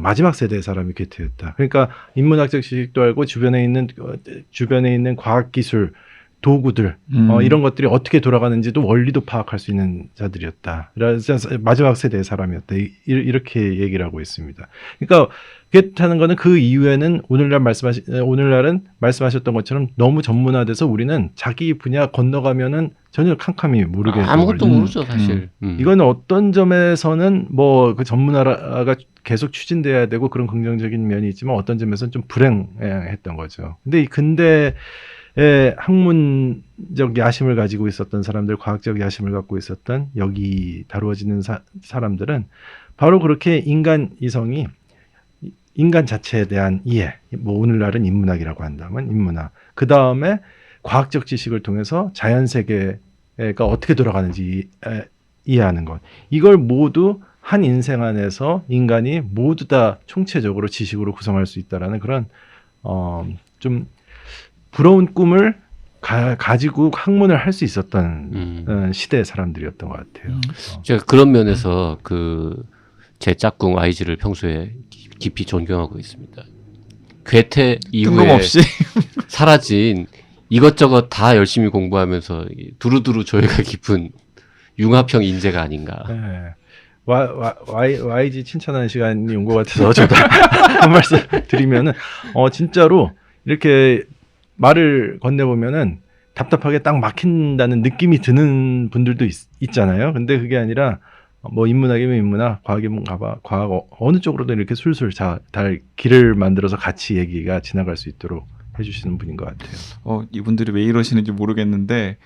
C: 마지막 세대의 사람이 괴테였다. 그러니까 인문학적 지식도 알고 주변에 있는 과학기술, 도구들, 이런 것들이 어떻게 돌아가는지도 원리도 파악할 수 있는 자들이었다. 그래서 마지막 세대의 사람이었다. 이렇게 얘기를 하고 있습니다. 그러니까 괴테하는 거는 그 이후에는 오늘날은 말씀하셨던 것처럼 너무 전문화돼서 우리는 자기 분야 건너가면은 전혀 캄캄이 모르게
B: 아무것도 모르죠 사실.
C: 이거는 어떤 점에서는 뭐 그 전문화가 계속 추진돼야 되고 그런 긍정적인 면이 있지만 어떤 점에서는 좀 불행했던 거죠. 근데 이 근대의 학문적 야심을 가지고 있었던 사람들, 과학적 야심을 갖고 있었던 여기 다루어지는 사람들은 바로 그렇게 인간 이성이 인간 자체에 대한 이해, 뭐 오늘날은 인문학이라고 한다면 인문학, 그 다음에 과학적 지식을 통해서 자연 세계가 어떻게 돌아가는지 이해하는 것, 이걸 모두 한 인생 안에서 인간이 모두 다 총체적으로 지식으로 구성할 수 있다라는 그런 좀 부러운 꿈을 가지고 학문을 할 수 있었던 시대의 사람들이었던 것 같아요.
B: 제가 그런 면에서 제 짝꿍 YG를 평소에 깊이 존경하고 있습니다. 괴테 이후에
A: 뜬금없이
B: 사라진 이것저것 다 열심히 공부하면서 두루두루 조예가 깊은 융합형 인재가 아닌가.
C: 네. YG 칭찬하는 시간이 온 것 같아서 저도 한 말씀 드리면은 진짜로 이렇게 말을 건네보면은 답답하게 딱 막힌다는 느낌이 드는 분들도 있잖아요. 근데 그게 아니라 뭐 인문학이면 인문학, 과학이면 과학, 어느 쪽으로든 이렇게 술술 잘 길을 만들어서 같이 얘기가 지나갈 수 있도록 해주시는 분인 것 같아요.
A: 이분들이 왜 이러시는지 모르겠는데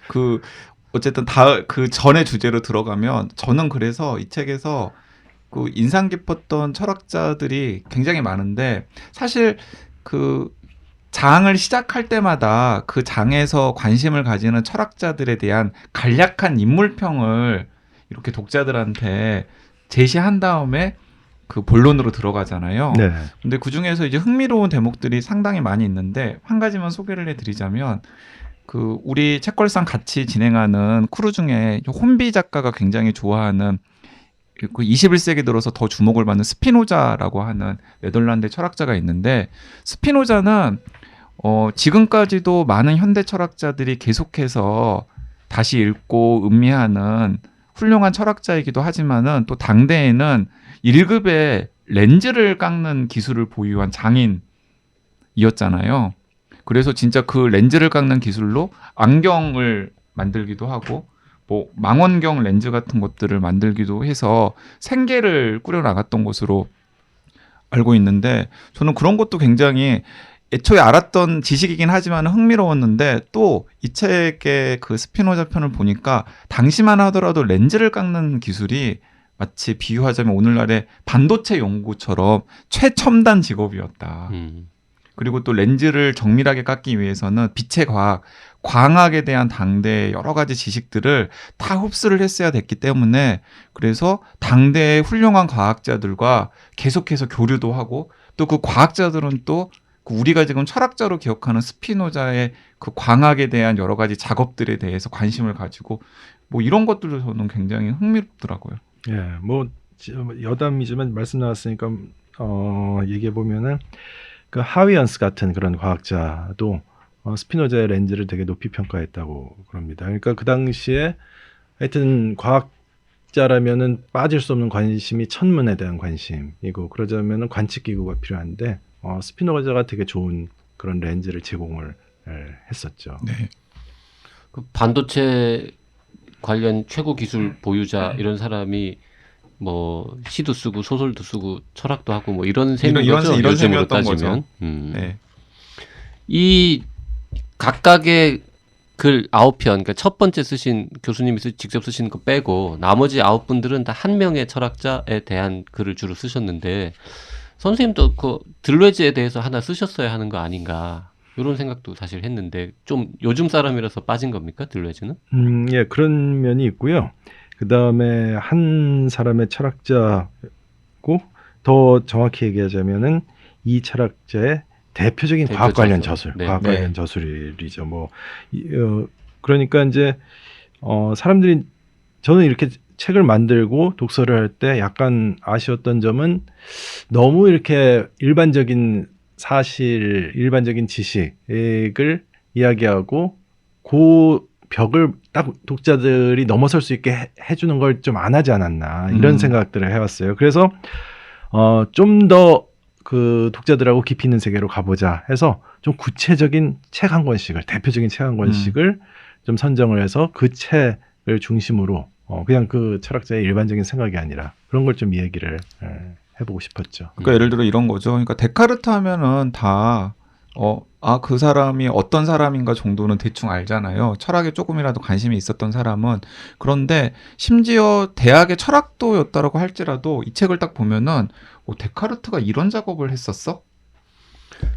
A: 어쨌든 그 전의 주제로 들어가면 저는 그래서 이 책에서 그 인상 깊었던 철학자들이 굉장히 많은데 사실 그 장을 시작할 때마다 그 장에서 관심을 가지는 철학자들에 대한 간략한 인물평을 이렇게 독자들한테 제시한 다음에 그 본론으로 들어가잖아요.
C: 네.
A: 근데 그 중에서 이제 흥미로운 대목들이 상당히 많이 있는데 한 가지만 소개를 해드리자면 우리 책걸상 같이 진행하는 크루 중에 혼비 작가가 굉장히 좋아하는 그 21세기 들어서 더 주목을 받는 스피노자라고 하는 네덜란드 철학자가 있는데 스피노자는 지금까지도 많은 현대 철학자들이 계속해서 다시 읽고 음미하는 훌륭한 철학자이기도 하지만은 또 당대에는 1급의 렌즈를 깎는 기술을 보유한 장인이었잖아요. 그래서 진짜 그 렌즈를 깎는 기술로 안경을 만들기도 하고 뭐 망원경 렌즈 같은 것들을 만들기도 해서 생계를 꾸려나갔던 것으로 알고 있는데 저는 그런 것도 굉장히 애초에 알았던 지식이긴 하지만 흥미로웠는데 또 이 책의 그 스피노자 편을 보니까 당시만 하더라도 렌즈를 깎는 기술이 마치 비유하자면 오늘날의 반도체 연구처럼 최첨단 직업이었다. 그리고 또 렌즈를 정밀하게 깎기 위해서는 빛의 과학, 광학에 대한 당대의 여러 가지 지식들을 다 흡수를 했어야 됐기 때문에 그래서 당대의 훌륭한 과학자들과 계속해서 교류도 하고 또 그 과학자들은 또 우리가 지금 철학자로 기억하는 스피노자의 그 광학에 대한 여러 가지 작업들에 대해서 관심을 가지고 뭐 이런 것들도 저는 굉장히 흥미롭더라고요.
C: 예, 뭐 여담이지만 말씀 나왔으니까 얘기해 보면은 그 하위언스 같은 그런 과학자도 스피노자의 렌즈를 되게 높이 평가했다고 그럽니다. 그러니까 그 당시에 하여튼 과학자라면은 빠질 수 없는 관심이 천문에 대한 관심이고 그러자면은 관측기구가 필요한데 스피노자가 되게 좋은 그런 렌즈를 제공을 했었죠.
A: 네.
B: 그 반도체 관련 최고 기술 보유자 이런 사람이 뭐 시도 쓰고 소설도 쓰고 철학도 하고 뭐 이런 셈인 거죠.
A: 이런
B: 요즘으로
A: 셈이었던
B: 따지면.
A: 네.
B: 이 각각의 글 9편, 그러니까 첫 번째 쓰신 교수님이 직접 쓰신 거 빼고 나머지 9분들은 다 한 명의 철학자에 대한 글을 주로 쓰셨는데 선생님도 그 들레즈에 대해서 하나 쓰셨어야 하는 거 아닌가 이런 생각도 사실 했는데 좀 요즘 사람이라서 빠진 겁니까 들레즈는?
C: 예, 그런 면이 있고요. 그 다음에 한 사람의 철학자고 더 정확히 얘기하자면은 이 철학자의 대표적인 과학 관련 저술,
B: 네.
C: 과학 관련 저술이죠. 뭐 그러니까 이제 사람들이 저는 이렇게 책을 만들고 독서를 할 때 약간 아쉬웠던 점은 너무 이렇게 일반적인 사실, 일반적인 지식을 이야기하고 그 벽을 딱 독자들이 넘어설 수 있게 해주는 걸 좀 안 하지 않았나 이런 생각들을 해왔어요. 그래서 좀 더 그 독자들하고 깊이 있는 세계로 가보자 해서 좀 구체적인 책 한 권씩을 대표적인 책 한 권씩을 좀 선정을 해서 그 책을 중심으로 그냥 그 철학자의 일반적인 생각이 아니라 그런 걸 좀 이야기를 해보고 싶었죠.
A: 그러니까 예를 들어 이런 거죠. 그러니까 데카르트 하면은 다 그 사람이 어떤 사람인가 정도는 대충 알잖아요. 철학에 조금이라도 관심이 있었던 사람은. 그런데 심지어 대학의 철학도였다라고 할지라도 이 책을 딱 보면은 데카르트가 이런 작업을 했었어?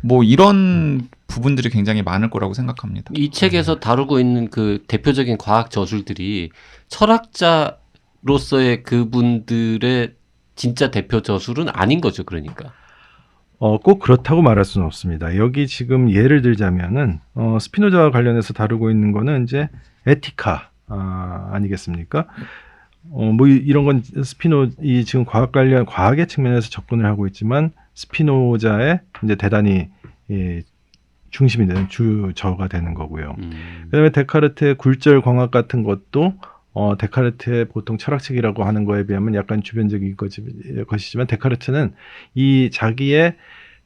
A: 뭐 이런 부분들이 굉장히 많을 거라고 생각합니다.
B: 이 책에서 다루고 있는 그 대표적인 과학 저술들이 철학자로서의 그분들의 진짜 대표 저술은 아닌 거죠, 그러니까.
C: 꼭 그렇다고 말할 수는 없습니다. 여기 지금 예를 들자면은 스피노자와 관련해서 다루고 있는 거는 이제 에티카 아니겠습니까? 뭐 이런 건 이 지금 과학 관련 과학의 측면에서 접근을 하고 있지만 스피노자의 이제 대단히 중심이 되는 주저가 되는 거고요. 그다음에 데카르트의 굴절 광학 같은 것도 데카르트의 보통 철학책이라고 하는 거에 비하면 약간 주변적인 것이지만 데카르트는 이 자기의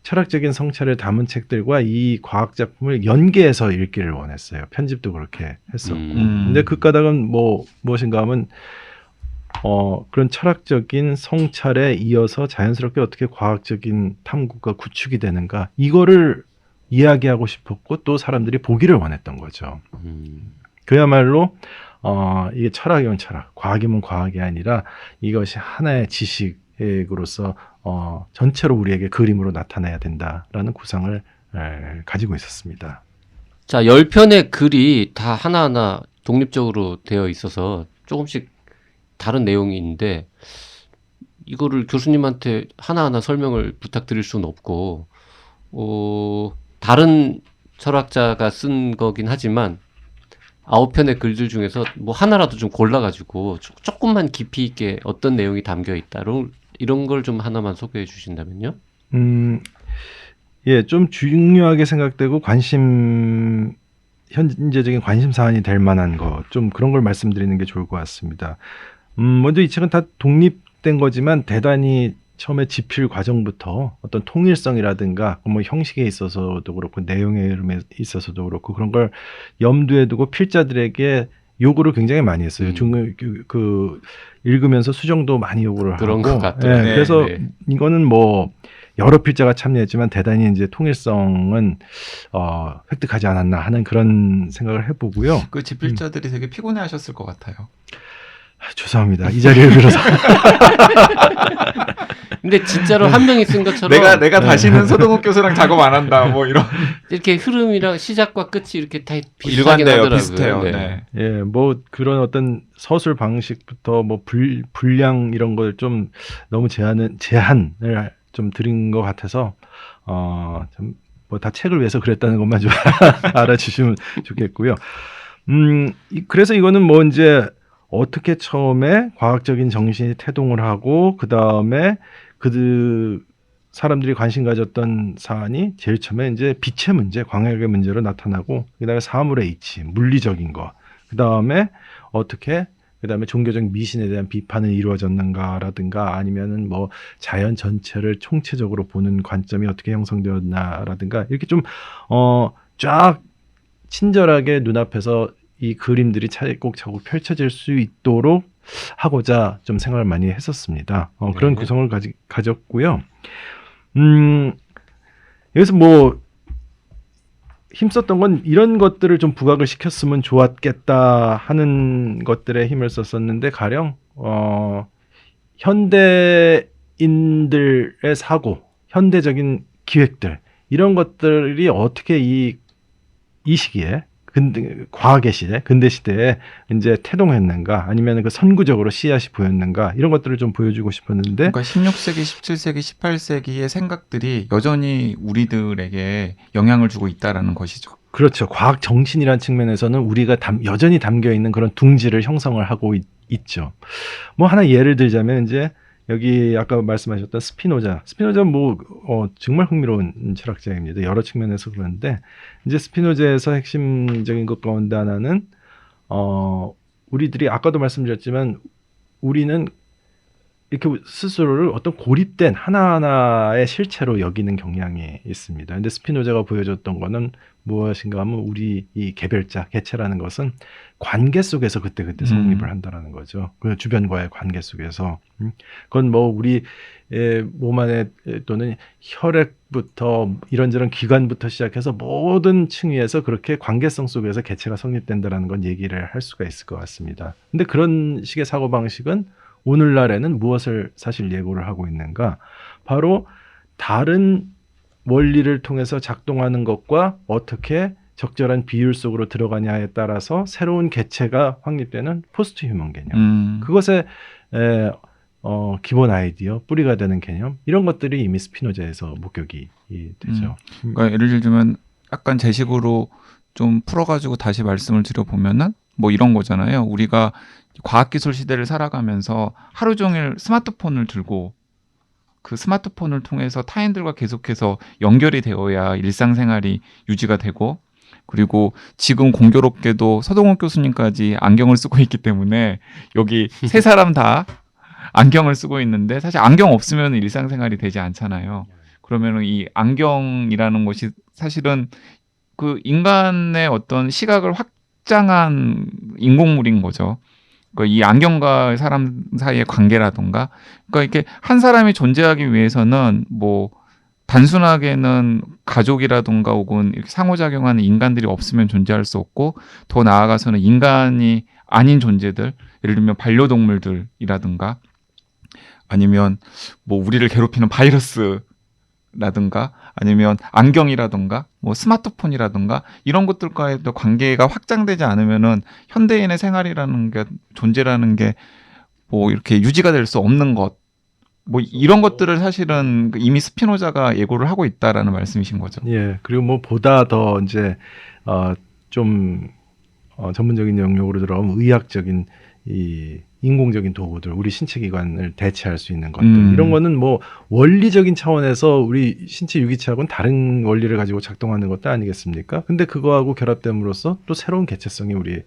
C: 철학적인 성찰을 담은 책들과 이 과학 작품을 연계해서 읽기를 원했어요. 편집도 그렇게 했었고. 근데 그 까닭은 무엇인가 하면 그런 철학적인 성찰에 이어서 자연스럽게 어떻게 과학적인 탐구가 구축이 되는가 이거를 이야기하고 싶었고 또 사람들이 보기를 원했던 거죠. 그야말로 이게 철학이면 철학, 과학이면 과학이 아니라 이것이 하나의 지식으로서 전체로 우리에게 그림으로 나타나야 된다라는 구상을 가지고 있었습니다.
B: 자, 10편의 글이 다 하나하나 독립적으로 되어 있어서 조금씩 다른 내용이 있는데 이거를 교수님한테 하나하나 설명을 부탁드릴 수는 없고 다른 철학자가 쓴 거긴 하지만 9편의 글들 중에서 뭐 하나라도 좀 골라가지고 조금만 깊이 있게 어떤 내용이 담겨 있다 이런 걸 좀 하나만 소개해 주신다면요?
C: 예, 좀 중요하게 생각되고 현재적인 관심 사안이 될 만한 거 좀 그런 걸 말씀드리는 게 좋을 것 같습니다. 먼저 이 책은 다 독립된 거지만 대단히 처음에 집필 과정부터 어떤 통일성이라든가 뭐 형식에 있어서도 그렇고 내용의 흐름에 있어서도 그렇고 그런 걸 염두에 두고 필자들에게 요구를 굉장히 많이 했어요. 읽으면서 수정도 많이 요구를
B: 그런
C: 하고.
B: 것 같더라고요.
A: 네,
C: 그래서
B: 네.
C: 이거는 뭐 여러 필자가 참여했지만 대단히 이제 통일성은 획득하지 않았나 하는 그런 생각을 해보고요.
A: 그 집필자들이 되게 피곤해하셨을 것 같아요.
C: 죄송합니다. 이 자리를 빌어서.
B: 근데 진짜로 한 명이 쓴 것처럼
A: 내가 다시는 서동욱 교수랑 작업 안 한다. 뭐 이런
B: 이렇게 흐름이랑 시작과 끝이 이렇게 다 비슷하게
A: 일관돼요.
B: 나더라고요.
A: 비슷해요.
B: 네.
A: 네.
C: 예, 뭐 그런 어떤 서술 방식부터 뭐 분량 이런 걸 좀 너무 제한을 좀 드린 것 같아서 좀 뭐 다 책을 위해서 그랬다는 것만 좀 알아주시면 좋겠고요. 그래서 이거는 뭐 이제 어떻게 처음에 과학적인 정신이 태동을 하고 그 다음에 사람들이 관심 가졌던 사안이 제일 처음에 이제 빛의 문제, 광학의 문제로 나타나고 그다음에 사물의 이치, 물리적인 거, 그다음에 어떻게 그다음에 종교적 미신에 대한 비판이 이루어졌는가라든가 아니면은 뭐 자연 전체를 총체적으로 보는 관점이 어떻게 형성되었나라든가 이렇게 좀 쫙 친절하게 눈앞에서 이 그림들이 차곡차곡 펼쳐질 수 있도록 하고자 좀 생각을 많이 했었습니다. 그런
B: 네.
C: 구성을 가졌고요. 여기서 뭐 힘썼던 건 이런 것들을 좀 부각을 시켰으면 좋았겠다 하는 것들에 힘을 썼었는데 가령 현대인들의 사고, 현대적인 기획들 이런 것들이 어떻게 이 시기에 과학의 시대, 근대 시대에 이제 태동했는가, 아니면 그 선구적으로 씨앗이 보였는가 이런 것들을 좀 보여주고 싶었는데,
A: 그러니까 16세기, 17세기, 18세기의 생각들이 여전히 우리들에게 영향을 주고 있다라는 것이죠.
C: 그렇죠. 과학 정신이라는 측면에서는 우리가 여전히 담겨 있는 그런 둥지를 형성을 하고 있죠. 뭐 하나 예를 들자면 이제 여기 아까 말씀하셨던 스피노자 뭐 정말 흥미로운 철학자입니다. 여러 측면에서 그런데 이제 스피노자에서 핵심적인 것 가운데 하나는 우리들이 아까도 말씀드렸지만 우리는 이렇게 스스로를 어떤 고립된 하나하나의 실체로 여기는 경향이 있습니다. 근데 스피노자가 보여줬던 거는 무엇인가 하면 우리 이 개별자, 개체라는 것은 관계 속에서 그때그때 성립을 한다라는 거죠. 그 주변과의 관계 속에서. 그건 뭐 우리 몸 안에 또는 혈액부터 이런저런 기관부터 시작해서 모든 층위에서 그렇게 관계성 속에서 개체가 성립된다라는 건 얘기를 할 수가 있을 것 같습니다. 근데 그런 식의 사고방식은 오늘날에는 무엇을 사실 예고를 하고 있는가? 바로 다른 원리를 통해서 작동하는 것과 어떻게 적절한 비율 속으로 들어가냐에 따라서 새로운 개체가 확립되는 포스트 휴먼 개념. 그것의 기본 아이디어, 뿌리가 되는 개념 이런 것들이 이미 스피노자에서 목격이 되죠.
A: 그러니까 예를 들면 약간 제 식으로 좀 풀어가지고 다시 말씀을 드려보면은 뭐 이런 거잖아요. 우리가 과학기술 시대를 살아가면서 하루 종일 스마트폰을 들고 그 스마트폰을 통해서 타인들과 계속해서 연결이 되어야 일상생활이 유지가 되고, 그리고 지금 공교롭게도 서동욱 교수님까지 안경을 쓰고 있기 때문에 여기 세 사람 다 안경을 쓰고 있는데 사실 안경 없으면 일상생활이 되지 않잖아요. 그러면 이 안경이라는 것이 사실은 그 인간의 어떤 시각을 확장한 인공물인 거죠. 그러니까 이 안경과 사람 사이의 관계라던가, 그러니까 이렇게 한 사람이 존재하기 위해서는 뭐 단순하게는 가족이라던가 혹은 이렇게 상호작용하는 인간들이 없으면 존재할 수 없고, 더 나아가서는 인간이 아닌 존재들, 예를 들면 반려동물들이라든가 아니면 뭐 우리를 괴롭히는 바이러스라든가 아니면 안경이라든가 뭐 스마트폰이라든가 이런 것들과의 관계가 확장되지 않으면은 현대인의 생활이라는 게, 존재라는 게 뭐 이렇게 유지가 될 수 없는 것, 뭐 이런 것들을 사실은 이미 스피노자가 예고를 하고 있다라는 말씀이신 거죠.
C: 예, 그리고 뭐 보다 더 이제 좀 전문적인 영역으로 들어가면 의학적인 이 인공적인 도구들, 우리 신체 기관을 대체할 수 있는 것들, 이런 거는 뭐 원리적인 차원에서 우리 신체 유기체하고는 다른 원리를 가지고 작동하는 것도 아니겠습니까? 근데 그거하고 결합됨으로써 또 새로운 개체성이 우리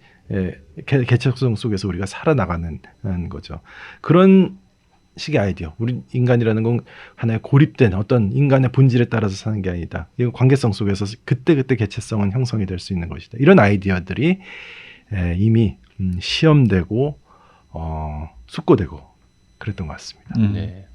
C: 개체성 속에서 우리가 살아나가는 거죠. 그런 식의 아이디어. 우리 인간이라는 건 하나의 고립된 어떤 인간의 본질에 따라서 사는 게 아니다. 이거 관계성 속에서 그때그때 개체성은 형성이 될 수 있는 것이다. 이런 아이디어들이 이미 시험되고 숙고되고 그랬던 것 같습니다.
B: 네.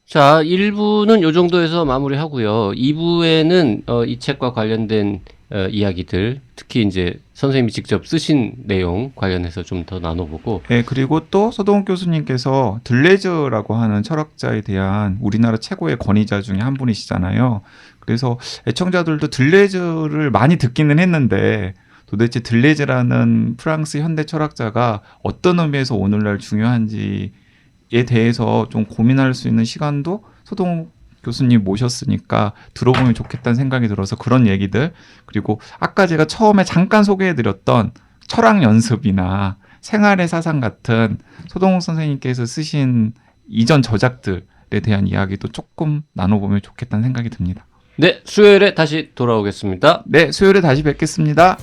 B: 자, 1부는 요 정도에서 마무리하고요. 2부에는 이 책과 관련된 이야기들, 특히 이제 선생님이 직접 쓰신 내용 관련해서 좀 더 나눠보고.
A: 네, 그리고 또 서동욱 교수님께서 들레즈라고 하는 철학자에 대한 우리나라 최고의 권위자 중에 한 분이시잖아요. 그래서 애청자들도 들레즈를 많이 듣기는 했는데 도대체 들레즈라는 프랑스 현대 철학자가 어떤 의미에서 오늘날 중요한지에 대해서 좀 고민할 수 있는 시간도 서동욱 교수님 모셨으니까 들어보면 좋겠다는 생각이 들어서 그런 얘기들, 그리고 아까 제가 처음에 잠깐 소개해드렸던 철학 연습이나 생활의 사상 같은 서동욱 선생님께서 쓰신 이전 저작들에 대한 이야기도 조금 나눠보면 좋겠다는 생각이 듭니다.
B: 네, 수요일에 다시 돌아오겠습니다.
A: 네, 수요일에 다시 뵙겠습니다.